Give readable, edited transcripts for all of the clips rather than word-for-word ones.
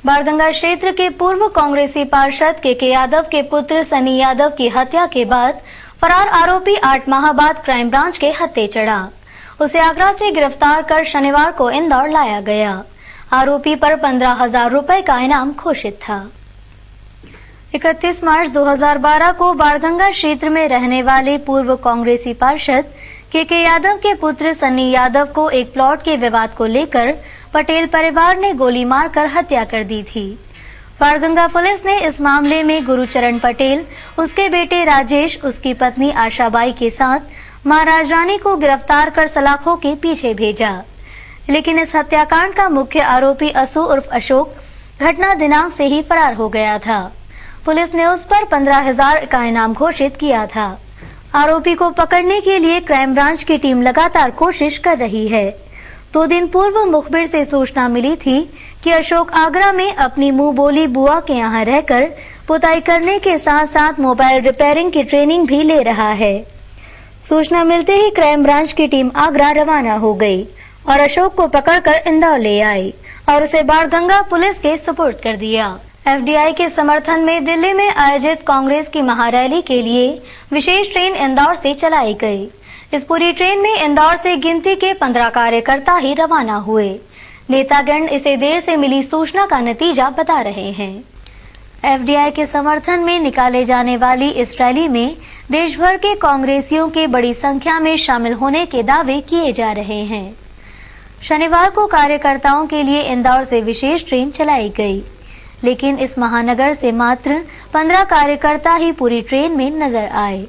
बाणगंगा क्षेत्र के पूर्व कांग्रेसी पार्षद के यादव के पुत्र सनी यादव की हत्या के बाद फरार आरोपी 8 माह बाद क्राइम ब्रांच के हत्थे चढ़ा। उसे आगरा से गिरफ्तार कर शनिवार को इंदौर लाया गया। आरोपी पर 15,000 रुपए का इनाम घोषित था। 31 मार्च 2012 को बाणगंगा क्षेत्र में रहने वाले पूर्व कांग्रेसी पार्षद के यादव के पुत्र सनी यादव को एक प्लॉट के विवाद को लेकर पटेल परिवार ने गोली मारकर हत्या कर दी थी। बाणगंगा पुलिस ने इस मामले में गुरुचरण पटेल, उसके बेटे राजेश, उसकी पत्नी आशाबाई के साथ महाराज रानी को गिरफ्तार कर सलाखों के पीछे भेजा। लेकिन इस हत्याकांड का मुख्य आरोपी असू उर्फ अशोक घटना दिनांक से ही फरार हो गया था। पुलिस ने उस पर 15,000 का इनाम घोषित किया था। आरोपी को पकड़ने के लिए क्राइम ब्रांच की टीम लगातार कोशिश कर रही है। 2 दिन पूर्व मुखबिर से सूचना मिली थी कि अशोक आगरा में अपनी मुंह बोली बुआ के यहाँ रहकर पुताई करने के साथ साथ मोबाइल रिपेयरिंग की ट्रेनिंग भी ले रहा है। सूचना मिलते ही क्राइम ब्रांच की टीम आगरा रवाना हो गई और अशोक को पकड़कर इंदौर ले आई और उसे बाणगंगा पुलिस के सुपुर्द कर दिया। एफडीआई के समर्थन में दिल्ली में आयोजित कांग्रेस की महारैली के लिए विशेष ट्रेन इंदौर से चलाई गई। इस पूरी ट्रेन में इंदौर से गिनती के 15 कार्यकर्ता ही रवाना हुए। नेतागण इसे देर से मिली सूचना का नतीजा बता रहे हैं। एफडीआई के समर्थन में निकाले जाने वाली इस रैली में देश भर के कांग्रेसियों के बड़ी संख्या में शामिल होने के दावे किए जा रहे हैं। शनिवार को कार्यकर्ताओं के लिए इंदौर से विशेष ट्रेन चलाई गई, लेकिन इस महानगर से मात्र 15 कार्यकर्ता ही पूरी ट्रेन में नजर आए।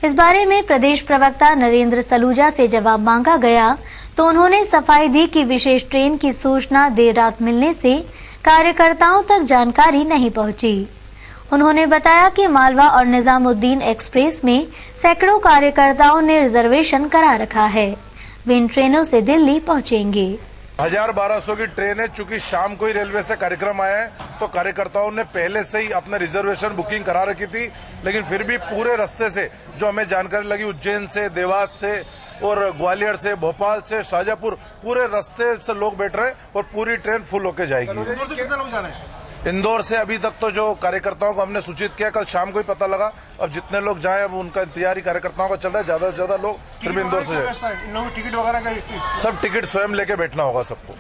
इस बारे में प्रदेश प्रवक्ता नरेंद्र सलूजा से जवाब मांगा गया तो उन्होंने सफाई दी कि विशेष ट्रेन की सूचना देर रात मिलने से कार्यकर्ताओं तक जानकारी नहीं पहुंची। उन्होंने बताया कि मालवा और निजामुद्दीन एक्सप्रेस में सैकड़ों कार्यकर्ताओं ने रिजर्वेशन करा रखा है। वे इन ट्रेनों से दिल्ली पहुंचेंगे। 1200 की ट्रेन है। चूंकि शाम को ही रेलवे से कार्यक्रम आया है तो कार्यकर्ताओं ने पहले से ही अपने रिजर्वेशन बुकिंग करा रखी थी, लेकिन फिर भी पूरे रास्ते से जो हमें जानकारी लगी, उज्जैन से, देवास से और ग्वालियर से, भोपाल से, शाजापुर, पूरे रास्ते से लोग बैठ रहे और पूरी ट्रेन फुल होके जाएगी। इंदौर से कितने लोग जा रहे हैं? इंदौर से अभी तक तो जो कार्यकर्ताओं को हमने सूचित किया, कल शाम को ही पता लगा। अब जितने लोग जाएं, अब उनका इंतजार कार्यकर्ताओं का चल रहा है। ज्यादा से ज्यादा लोग फिर भी इंदौर से जाए। टिकट वगैरह का सब टिकट स्वयं लेके बैठना होगा सबको।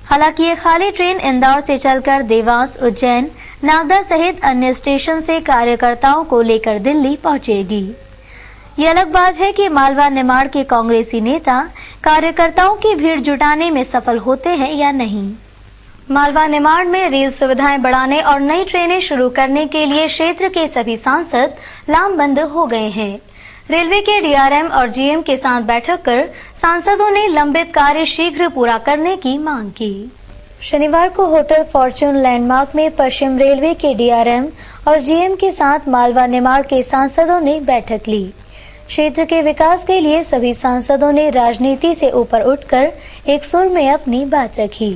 हालांकि ये खाली ट्रेन इंदौर से चलकर देवास, उज्जैन, नागदा सहित अन्य स्टेशन से कार्यकर्ताओं को लेकर दिल्ली पहुंचेगी। ये अलग बात है कि मालवा निमाड़ के कांग्रेसी नेता कार्यकर्ताओं की भीड़ जुटाने में सफल होते हैं या नहीं। मालवा निमाड़ में रेल सुविधाएं बढ़ाने और नई ट्रेनें शुरू करने के लिए क्षेत्र के सभी सांसद लामबंद हो गए हैं। रेलवे के डीआरएम और जीएम के साथ बैठक कर सांसदों ने लंबित कार्य शीघ्र पूरा करने की मांग की। शनिवार को होटल फॉर्च्यून लैंडमार्क में पश्चिम रेलवे के डीआरएम और जीएम के साथ मालवा निमाड़ के सांसदों ने बैठक ली। क्षेत्र के विकास के लिए सभी सांसदों ने राजनीति से ऊपर उठकर एक सुर में अपनी बात रखी।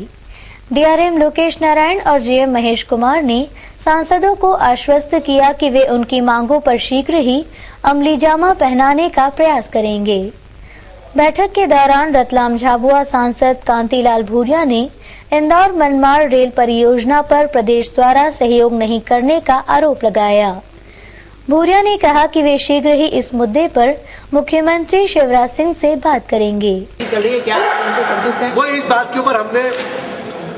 डीआरएम लोकेश नारायण और जीएम महेश कुमार ने सांसदों को आश्वस्त किया कि वे उनकी मांगों पर शीघ्र ही अमली जामा पहनाने का प्रयास करेंगे। बैठक के दौरान रतलाम झाबुआ सांसद कांतिलाल भूरिया ने इंदौर मनमाड़ रेल परियोजना पर प्रदेश द्वारा सहयोग नहीं करने का आरोप लगाया। भूरिया ने कहा कि वे शीघ्र ही इस मुद्दे पर मुख्यमंत्री शिवराज सिंह से बात करेंगे। वो इस बात के ऊपर हमने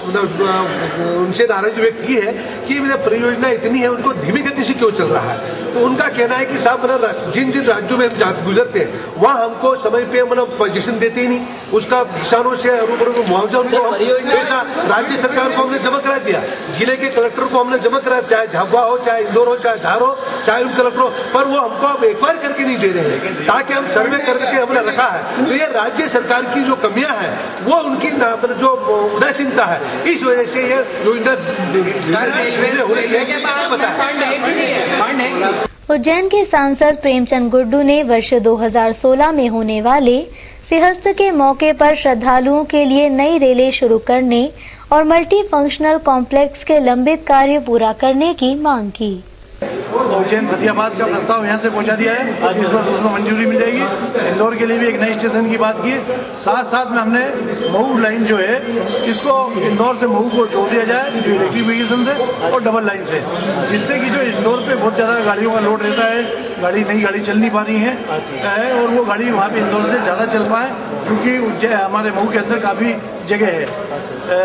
उनसे नाराजगी व्यक्त की है कि परियोजना इतनी है, उनको धीमी गति से क्यों चल रहा है। तो उनका कहना है कि साहब जिन जिन राज्यों में हम गुजरते हैं वहाँ हमको समय पे पोजीशन देते ही नहीं, उसका किसानों से रूबरू मुआवजा उनको पैसा राज्य सरकार को हमने जमा करा दिया, जिले के कलेक्टर को हमने जमा करा, चाहे झाबुआ हो, चाहे इंदौर हो, चाहे धार हो, चाहे उन कलेक्टर हो, पर वो हमको अब एक्वायर करके नहीं दे रहे हैं ताकि हम सर्वे करके हमने रखा है। तो ये राज्य सरकार की जो कमियां हैं वो उनकी जो उदासीनता है, इस वजह से ये योजना हो रही है। उज्जैन के सांसद प्रेमचंद गुड्डू ने वर्ष 2016 में होने वाले सिंहस्थ के मौके पर श्रद्धालुओं के लिए नई रेलें शुरू करने और मल्टी फंक्शनल कॉम्प्लेक्स के लंबित कार्य पूरा करने की मांग की। उज्जैन फतेहाबाद का प्रस्ताव यहाँ से पहुँचा दिया है, इस पर उसमें मंजूरी मिल जाएगी। इंदौर के लिए भी एक नए स्टेशन की बात की है। साथ साथ में हमने महू लाइन जो है इसको इंदौर से महू को जोड़ दिया जाए, जो इलेक्ट्रिफिकेशन से और डबल लाइन से, जिससे कि जो इंदौर पे बहुत ज़्यादा गाड़ियों का लोड रहता है, नई गाड़ी चल नहीं पा रही है और वो गाड़ी वहाँ पे इंदौर से ज़्यादा चल पाए, क्योंकि हमारे महू के अंदर काफ़ी जगह है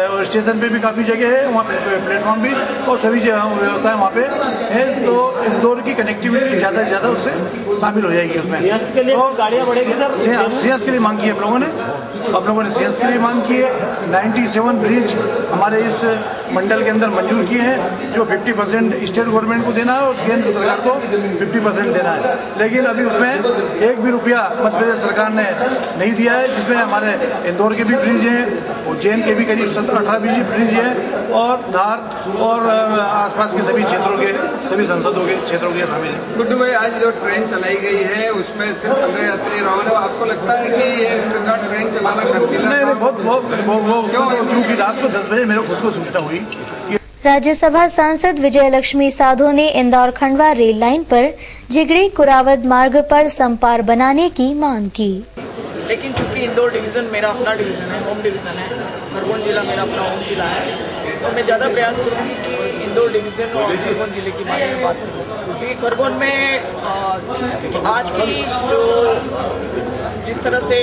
और स्टेशन पे भी काफ़ी जगह है, वहाँ पे प्लेटफॉर्म भी और सभी व्यवस्थाएं वहाँ पे है। तो इंदौर की कनेक्टिविटी ज़्यादा से ज़्यादा उससे शामिल हो जाएगी उसमें। सिंहस्थ के लिए गाड़ियाँ बढ़ेगी सर? सिंहस्थ के लिए मांग की है आप लोगों ने सिंहस्थ के लिए मांग की है। 97 ब्रिज हमारे इस मंडल के अंदर मंजूर किए हैं, जो 50% स्टेट गवर्नमेंट को देना है और केंद्र सरकार को 50% देना है। लेकिन अभी उसमें एक भी रुपया मध्य प्रदेश सरकार ने नहीं दिया है, जिसमें हमारे इंदौर के भी ब्रिज हैं, उज्जैन के भी करीब 17-18 ब्रिज हैं और धार और आसपास के सभी क्षेत्रों के सभी संसदों के क्षेत्रों के शामिल हैं। गुड्डू भाई, आज जो ट्रेन चलाई गई है उसमें सिर्फ 15 यात्री रहे, आपको लगता है कि ये ट्रेन चलाना खर्चीला? नहीं, बहुत चूंकि रात को 10 बजे मेरे खुद को सूचना हुई। राज्यसभा सांसद विजय लक्ष्मी साधो ने इंदौर खंडवा रेल लाइन पर जिगड़ी कुरावद मार्ग पर संपार बनाने की मांग की। लेकिन चूंकि इंदौर डिवीज़न मेरा अपना डिवीज़न है, होम डिवीज़न है, खरगोन जिला मेरा अपना होम जिला है, तो मैं ज़्यादा प्रयास करूँगी कि इंदौर डिवीज़न और खरगोन जिले की बारे में बात करूँ, क्योंकि खरगोन में क्योंकि आज की जो जिस तरह से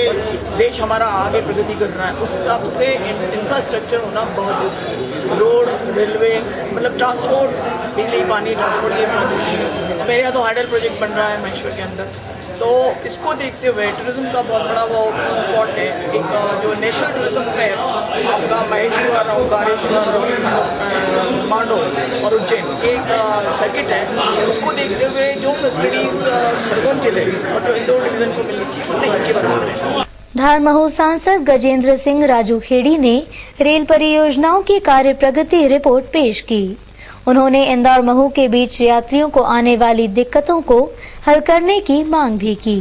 देश हमारा आगे प्रगति कर रहा है, उस हिसाब से इंफ्रास्ट्रक्चर होना बहुत जरूरी है। रोड, रेलवे, मतलब ट्रांसपोर्ट, बिजली, पानी, ट्रांसपोर्ट, ये बहुत जरूरी है। मेरे यहाँ तो हाइडल प्रोजेक्ट बन रहा है महेश्वर के अंदर, तो इसको देखते हुए टूरिज्म का बहुत बड़ा वो स्पॉट है। एक जो नेशनल टूरिज्म में आपका महेश्वर, ओंकारेश्वर, मांडो और उज्जैन एक सर्किट है, उसको देखते हुए जो फैसिलिटीज खरगोन जिले और जो इंदौर डिवीजन को मिलनी चाहिए वो नहीं के बराबर है। धार-महू सांसद गजेंद्र सिंह राजू खेड़ी ने रेल परियोजनाओं की कार्य प्रगति रिपोर्ट पेश की। उन्होंने इंदौर महू के बीच यात्रियों को आने वाली दिक्कतों को हल करने की मांग भी की।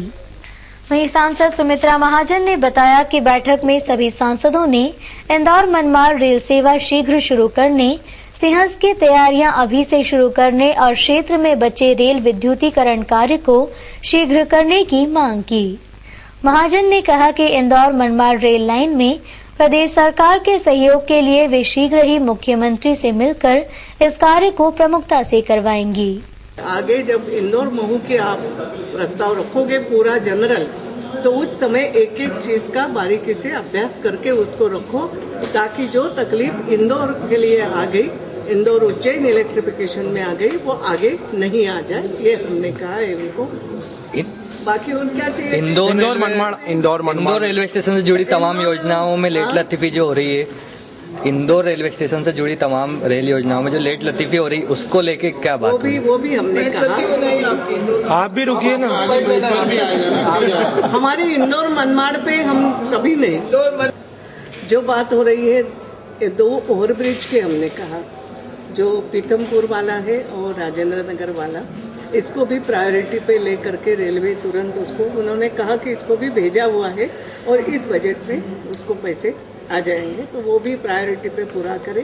वहीं सांसद सुमित्रा महाजन ने बताया कि बैठक में सभी सांसदों ने इंदौर मनमाड़ रेल सेवा शीघ्र शुरू करने, सिंहस्थ की तैयारियां अभी से शुरू करने और क्षेत्र में बचे रेल विद्युतीकरण कार्य को शीघ्र करने की मांग की। महाजन ने कहा कि इंदौर मनमाड़ रेल लाइन में प्रदेश सरकार के सहयोग के लिए वे शीघ्र ही मुख्यमंत्री से मिलकर इस कार्य को प्रमुखता से करवाएंगी। आगे जब इंदौर महू के आप प्रस्ताव रखोगे पूरा जनरल, तो उस समय एक एक चीज का बारीकी से अभ्यास करके उसको रखो, ताकि जो तकलीफ इंदौर के लिए आ गई, इंदौर उज्जैन इलेक्ट्रिफिकेशन में आ गई, वो आगे नहीं आ जाए, ये हमने कहा है उनको। बाकी और क्या चाहिए? इंदौर रेलवे स्टेशन से जुड़ी तमाम योजनाओं में लेट लतीफी जो हो रही है, इंदौर रेलवे स्टेशन से जुड़ी तमाम रेल योजनाओं में जो लेट लतीफी हो रही है, उसको लेके क्या बात है? वो भी हमने कहा। आप भी रुकिए ना, हमारे इंदौर मनमाड़ पे हम सभी ने जो बात हो रही है, 2 ओवर ब्रिज के हमने कहा, जो पीतमपुर वाला है और राजेंद्र नगर वाला, इसको भी प्रायोरिटी पे लेकर के रेलवे तुरंत उसको उन्होंने कहा कि इसको भी भेजा हुआ है और इस बजट में उसको पैसे आ जाएंगे, तो वो भी प्रायोरिटी पे पूरा करें।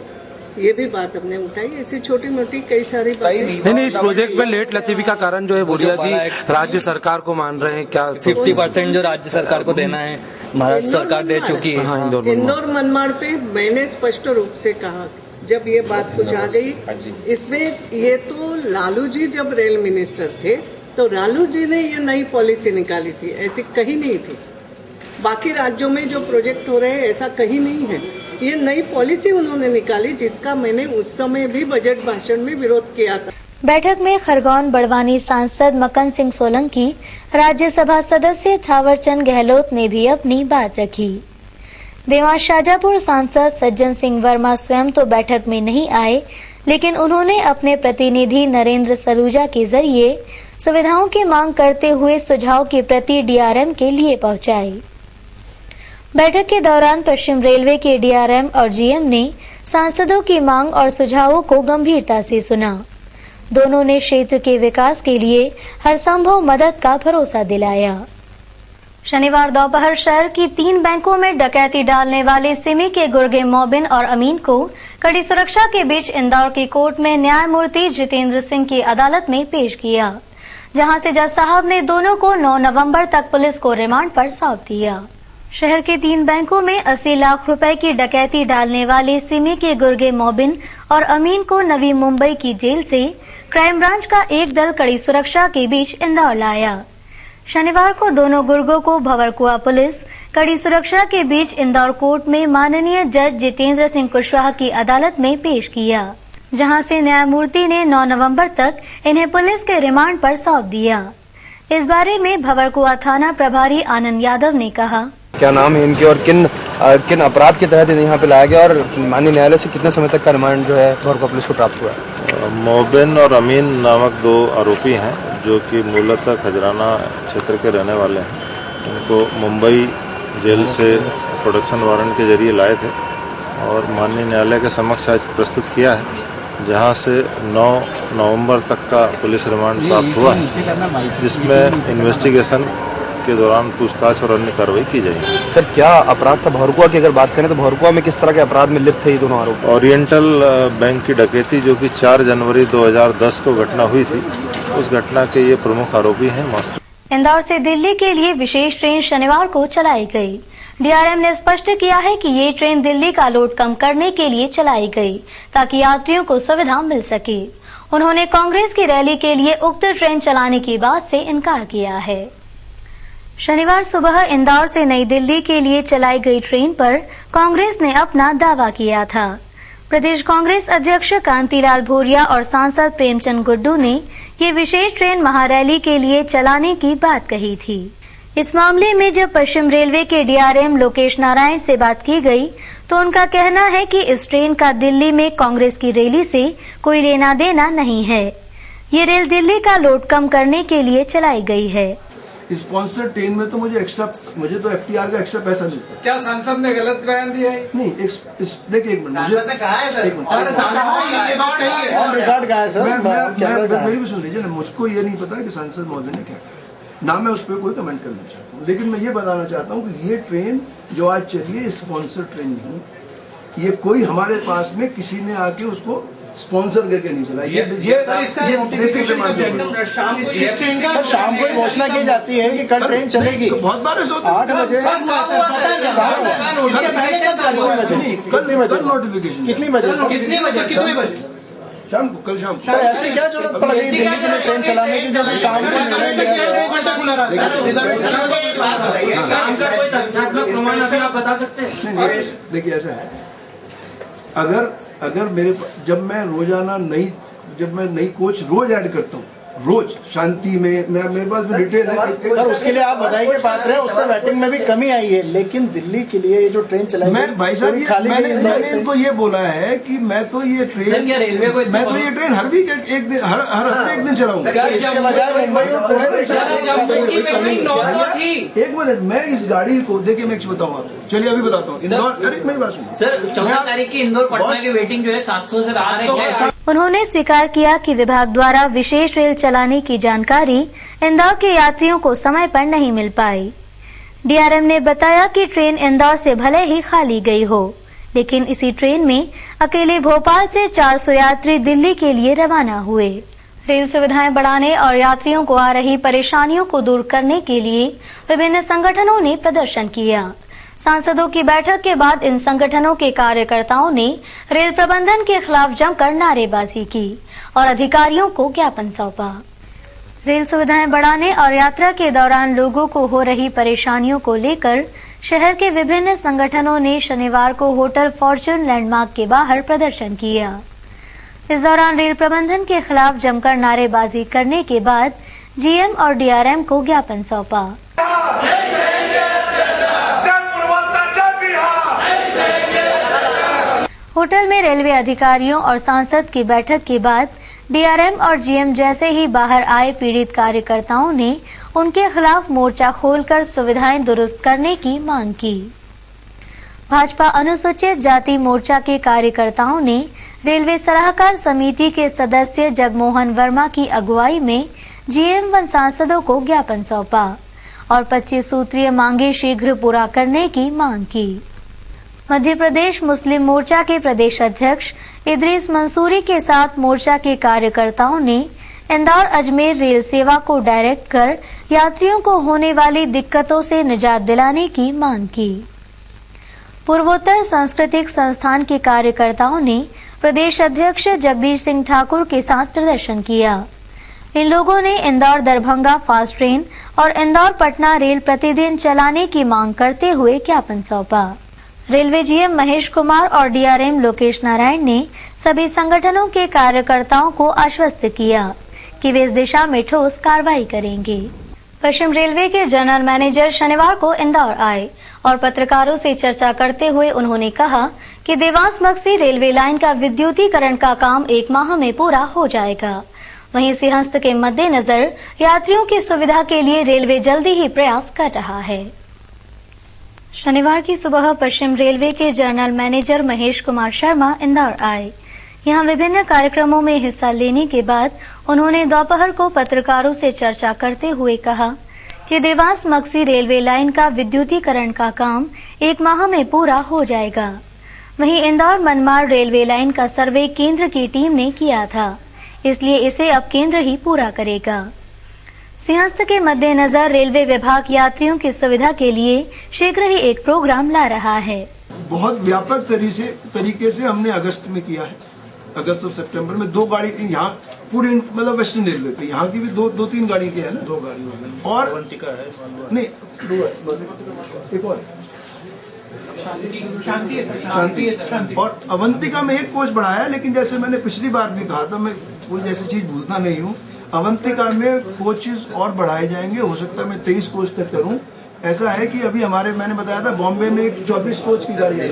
ये भी बात हमने उठाई। ऐसी छोटी मोटी कई सारी बातें। नहीं, इस प्रोजेक्ट में लेट लतीफी का कारण जो है बोरिया जी राज्य सरकार को मान रहे हैं, क्या 50% जो राज्य सरकार को देना है महाराष्ट्र सरकार दे चुकी है। हाँ, इंदौर मनमाड़ पे मैंने स्पष्ट रूप से कहा, जब ये बात कुछ आ गई इसमें, ये तो लालू जी जब रेल मिनिस्टर थे तो लालू जी ने ये नई पॉलिसी निकाली थी, ऐसी कहीं नहीं थी। बाकी राज्यों में जो प्रोजेक्ट हो रहे हैं ऐसा कहीं नहीं है, ये नई पॉलिसी उन्होंने निकाली, जिसका मैंने उस समय भी बजट भाषण में विरोध किया था। बैठक में खरगोन बड़वानी सांसद मकन सिंह सोलंकी, राज्यसभा सदस्य थावरचंद गहलोत ने भी अपनी बात रखी। देवास शाजापुर सांसद सज्जन सिंह वर्मा स्वयं तो बैठक में नहीं आए, लेकिन उन्होंने अपने प्रतिनिधि नरेंद्र सलूजा के जरिए सुविधाओं की मांग करते हुए सुझाव की प्रति डीआरएम के लिए पहुंचाई। बैठक के दौरान पश्चिम रेलवे के डीआरएम और जीएम ने सांसदों की मांग और सुझावों को गंभीरता से सुना। दोनों ने क्षेत्र के विकास के लिए हर संभव मदद का भरोसा दिलाया। शनिवार दोपहर शहर की 3 बैंकों में डकैती डालने वाले सिमी के गुर्गे मोबिन और अमीन को कड़ी सुरक्षा के बीच इंदौर की कोर्ट में न्यायमूर्ति जितेंद्र सिंह की अदालत में पेश किया, जहां से जज साहब ने दोनों को 9 नवंबर तक पुलिस को रिमांड पर सौंप दिया। शहर के 3 बैंकों में 80 लाख रुपए की डकैती डालने वाले सिमी के गुर्गे मोबिन और अमीन को नवी मुंबई की जेल से क्राइम ब्रांच का एक दल कड़ी सुरक्षा के बीच इंदौर लाया। शनिवार को दोनों गुर्गों को भंवरकुआ पुलिस कड़ी सुरक्षा के बीच इंदौर कोर्ट में माननीय जज जितेंद्र सिंह कुशवाहा की अदालत में पेश किया, जहां से न्यायमूर्ति ने 9 नवंबर तक इन्हें पुलिस के रिमांड पर सौंप दिया। इस बारे में भंवरकुआ थाना प्रभारी आनंद यादव ने कहा, क्या नाम है इनके और किन अपराध के तहत यहाँ पे लाया गया और माननीय न्यायालय से कितने समय तक का रिमांड जो है भंवरकुआ पुलिस को प्राप्त हुआ है? मोबिन और अमीन नामक 2 आरोपी हैं जो कि मूलतः खजराना क्षेत्र के रहने वाले हैं। उनको मुंबई जेल से प्रोडक्शन वारंट के जरिए लाए थे और माननीय न्यायालय के समक्ष आज प्रस्तुत किया है, जहां से 9 नवंबर तक का पुलिस रिमांड प्राप्त हुआ है, जिसमें इन्वेस्टिगेशन के दौरान पूछताछ और अन्य कार्रवाई की जाएगी। सर, क्या अपराध था भंवरकुआ की? अगर बात करें तो भंवरकुआ में किस तरह के अपराध में लिप्त थे ये दोनों आरोपी? ओरिएंटल बैंक की डकैती जो कि 4 जनवरी 2010 को घटना हुई थी, उस घटना के ये प्रमुख आरोपी हैं। मास्टर इंदौर से दिल्ली के लिए विशेष ट्रेन शनिवार को चलाई गई। डीआरएम ने स्पष्ट किया है कि ये ट्रेन दिल्ली का लोड कम करने के लिए चलाई गई ताकि यात्रियों को सुविधा मिल सके। उन्होंने कांग्रेस की रैली के लिए उक्त ट्रेन चलाने की बात से इनकार किया है। शनिवार सुबह इंदौर से नई दिल्ली के लिए चलाई गई ट्रेन पर कांग्रेस ने अपना दावा किया था। प्रदेश कांग्रेस अध्यक्ष कांतिलाल भूरिया और सांसद प्रेमचंद गुड्डू ने ये विशेष ट्रेन महारैली के लिए चलाने की बात कही थी। इस मामले में जब पश्चिम रेलवे के डीआरएम लोकेश नारायण से बात की गई तो उनका कहना है कि इस ट्रेन का दिल्ली में कांग्रेस की रैली से कोई लेना देना नहीं है। ये रेल दिल्ली का लोड कम करने के लिए चलाई गई है। स्पॉन्सर ट्रेन में तो मुझे तो एफटीआर का एक्स्ट्रा पैसा मिलता है। क्या सांसद ने गलत बयान दिया है? नहीं, देखिए एक मिनट, मुझे कहा है सर, मेरी भी सुन लीजिए ना, मुझको ये नहीं पता कि सांसद महोदय ने क्या ना, मैं उस पर कोई कमेंट करना चाहता हूँ, लेकिन मैं ये बताना चाहता हूँ कि ये ट्रेन जो आज चली है स्पॉन्सर ट्रेन नहीं, ये कोई हमारे पास में किसी ने आके उसको स्पॉन्सर करके नहीं चला। शाम को घोषणा की जाती है कि कल ट्रेन चलेगी, बहुत बार ऐसा होता है 8 बजे। कल नोटिफिकेशन कितनी बजे शाम को? कल शाम को। सर ऐसे क्या जरूरत पड़ गई दिल्ली के लिए ट्रेन चलाने की जब शाम को आप बता सकते हैं? देखिए ऐसा है, अगर जब मैं रोजाना नई कोच रोज ऐड करता हूँ, रोज शांति में मेरे पास डिटेल है सर, उसके लिए आप बधाई के पात्र हैं, उससे वेटिंग में भी कमी आई है, लेकिन दिल्ली के लिए ये जो ट्रेन चलाई, मैं भाई साहब मैंने इनको ये बोला है कि मैं तो ये ट्रेन हर वीक एक दिन हर हफ्ते एक दिन चलाऊंगा। इसके बजाय एक मिनट, मैं इस गाड़ी को देखिए, मैं बताऊँ आपको, चलिए अभी बताता हूँ। इंदौर, अरे मेरी बात सुनिए सर, 14 तारीख की इंदौर पटना की वेटिंग जो है 700 से बाहर है। उन्होंने स्वीकार किया कि विभाग द्वारा विशेष रेल चलाने की जानकारी इंदौर के यात्रियों को समय पर नहीं मिल पाई। डीआरएम ने बताया कि ट्रेन इंदौर से भले ही खाली गई हो, लेकिन इसी ट्रेन में अकेले भोपाल से 400 यात्री दिल्ली के लिए रवाना हुए। रेल सुविधाएं बढ़ाने और यात्रियों को आ रही परेशानियों को दूर करने के लिए विभिन्न संगठनों ने प्रदर्शन किया। सांसदों की बैठक के बाद इन संगठनों के कार्यकर्ताओं ने रेल प्रबंधन के खिलाफ जमकर नारेबाजी की और अधिकारियों को ज्ञापन सौंपा। रेल सुविधाएं बढ़ाने और यात्रा के दौरान लोगों को हो रही परेशानियों को लेकर शहर के विभिन्न संगठनों ने शनिवार को होटल फॉर्च्यून लैंडमार्क के बाहर प्रदर्शन किया। इस दौरान रेल प्रबंधन के खिलाफ जमकर नारेबाजी करने के बाद जीएम और डीआरएम को ज्ञापन सौंपा। होटल में रेलवे अधिकारियों और सांसद की बैठक के बाद डीआरएम और जीएम जैसे ही बाहर आए पीड़ित कार्यकर्ताओं ने उनके खिलाफ मोर्चा खोलकर सुविधाएं दुरुस्त करने की मांग की। भाजपा अनुसूचित जाति मोर्चा के कार्यकर्ताओं ने रेलवे सलाहकार समिति के सदस्य जगमोहन वर्मा की अगुवाई में जीएम व सांसदों को ज्ञापन सौंपा और 25 सूत्रीय मांगे शीघ्र पूरा करने की मांग की। मध्य प्रदेश मुस्लिम मोर्चा के प्रदेश अध्यक्ष इदरीस मंसूरी के साथ मोर्चा के कार्यकर्ताओं ने इंदौर अजमेर रेल सेवा को डायरेक्ट कर यात्रियों को होने वाली दिक्कतों से निजात दिलाने की मांग की। पूर्वोत्तर सांस्कृतिक संस्थान के कार्यकर्ताओं ने प्रदेश अध्यक्ष जगदीश सिंह ठाकुर के साथ प्रदर्शन किया। इन लोगों ने इंदौर दरभंगा फास्ट ट्रेन और इंदौर पटना रेल प्रतिदिन चलाने की मांग करते हुए ज्ञापन सौंपा। रेलवे जीएम महेश कुमार और डीआरएम लोकेश नारायण ने सभी संगठनों के कार्यकर्ताओं को आश्वस्त किया कि वे इस दिशा में ठोस कार्रवाई करेंगे। पश्चिम रेलवे के जनरल मैनेजर शनिवार को इंदौर आए और पत्रकारों से चर्चा करते हुए उन्होंने कहा कि देवास मक्सी रेलवे लाइन का विद्युतीकरण का काम 1 माह में पूरा हो जाएगा। वहीं सिंहस्थ के मद्देनजर यात्रियों की सुविधा के लिए रेलवे जल्दी ही प्रयास कर रहा है। शनिवार की सुबह पश्चिम रेलवे के जनरल मैनेजर महेश कुमार शर्मा इंदौर आए। यहां विभिन्न कार्यक्रमों में हिस्सा लेने के बाद उन्होंने दोपहर को पत्रकारों से चर्चा करते हुए कहा कि देवास मक्सी रेलवे लाइन का विद्युतीकरण का काम 1 माह में पूरा हो जाएगा। वहीं इंदौर मनमाड़ रेलवे लाइन का सर्वे केंद्र की टीम ने किया था, इसलिए इसे अब केंद्र ही पूरा करेगा। सिंहस्थ के मद्देनजर रेलवे विभाग यात्रियों की सुविधा के लिए शीघ्र ही एक प्रोग्राम ला रहा है। बहुत व्यापक तरीके से हमने अगस्त में किया है। अगस्त और सितंबर में 2 गाड़ी यहाँ पूरे मतलब वेस्टर्न रेलवे पे यहाँ की भी 2-3 गाड़ी की है ना, 2 गाड़ी और अवंतिका है नहीं 2 है, एक और शांति और अवंतिका में 1 कोच बढ़ाया। लेकिन जैसे मैंने पिछली बार भी कहा था, मैं कोई जैसी चीज भूलता नहीं हूँ। अवंतिका में कोचेस और बढ़ाए जाएंगे, हो सकता है मैं 23 कोच तक करूँ। ऐसा है कि अभी हमारे मैंने बताया था बॉम्बे में एक 24 कोच की गाड़ी आई,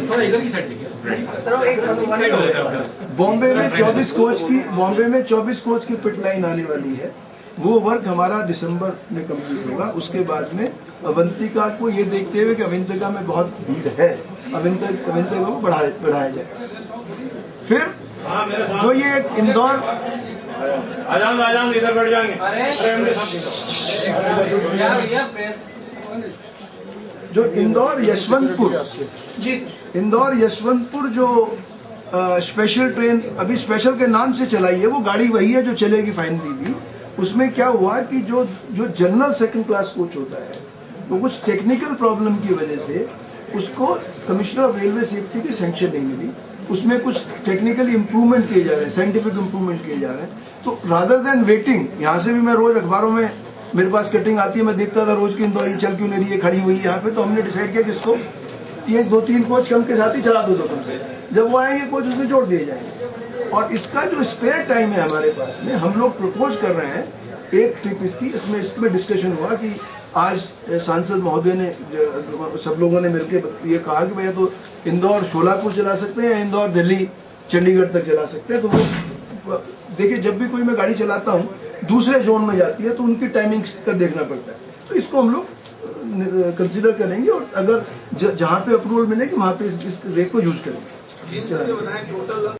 बॉम्बे में 24 कोच की पिट लाइन आने वाली है। वो वर्क हमारा दिसंबर में कंप्लीट होगा। उसके बाद में अवंतिका को ये देखते हुए कि अवंतिका में बहुत भीड़ है, अवंतिका को बढ़ाया जाए। फिर जो ये इंदौर आजान इधर बैठ जाएंगे, जो इंदौर यशवंतपुर जो स्पेशल ट्रेन अभी स्पेशल के नाम से चलाई है, वो गाड़ी वही है जो चलेगी फाइनली भी। उसमें क्या हुआ कि जो जनरल सेकंड क्लास कोच होता है, वो कुछ टेक्निकल प्रॉब्लम की वजह से उसको कमिश्नर ऑफ रेलवे सेफ्टी की सैंक्शन नहीं मिली। उसमें कुछ टेक्निकली इम्प्रूवमेंट किए जा रहे हैं, साइंटिफिक इम्प्रूवमेंट किए जा रहे हैं। तो रादर देन वेटिंग, यहाँ से भी मैं रोज अखबारों में मेरे पास कटिंग आती है, मैं देखता था रोज की इंदौर ये चल क्यों नहीं रही है, खड़ी हुई है यहाँ पे। तो हमने डिसाइड किया कि इसको 2-3 कोच कम के साथ ही चला दो कम से। जब वो आएंगे कोच उसमें जोड़ दिए जाएंगे। और इसका जो स्पेयर टाइम है हमारे पास में, हम लोग प्रपोज कर रहे हैं एक ट्रिप इसकी। इसमें डिस्कशन हुआ कि आज सांसद महोदय ने सब लोगों ने मिलकर ये कहा कि भैया तो इंदौर शोलापुर चला सकते हैं या इंदौर दिल्ली चंडीगढ़ तक चला सकते हैं। तो वो देखिए, जब भी कोई मैं गाड़ी चलाता हूँ दूसरे जोन में जाती है तो उनकी टाइमिंग का देखना पड़ता है। तो इसको हम लोग कंसीडर करेंगे और अगर जहाँ पे अप्रूवल मिलेगी वहाँ पे इस रेट को यूज करेंगे।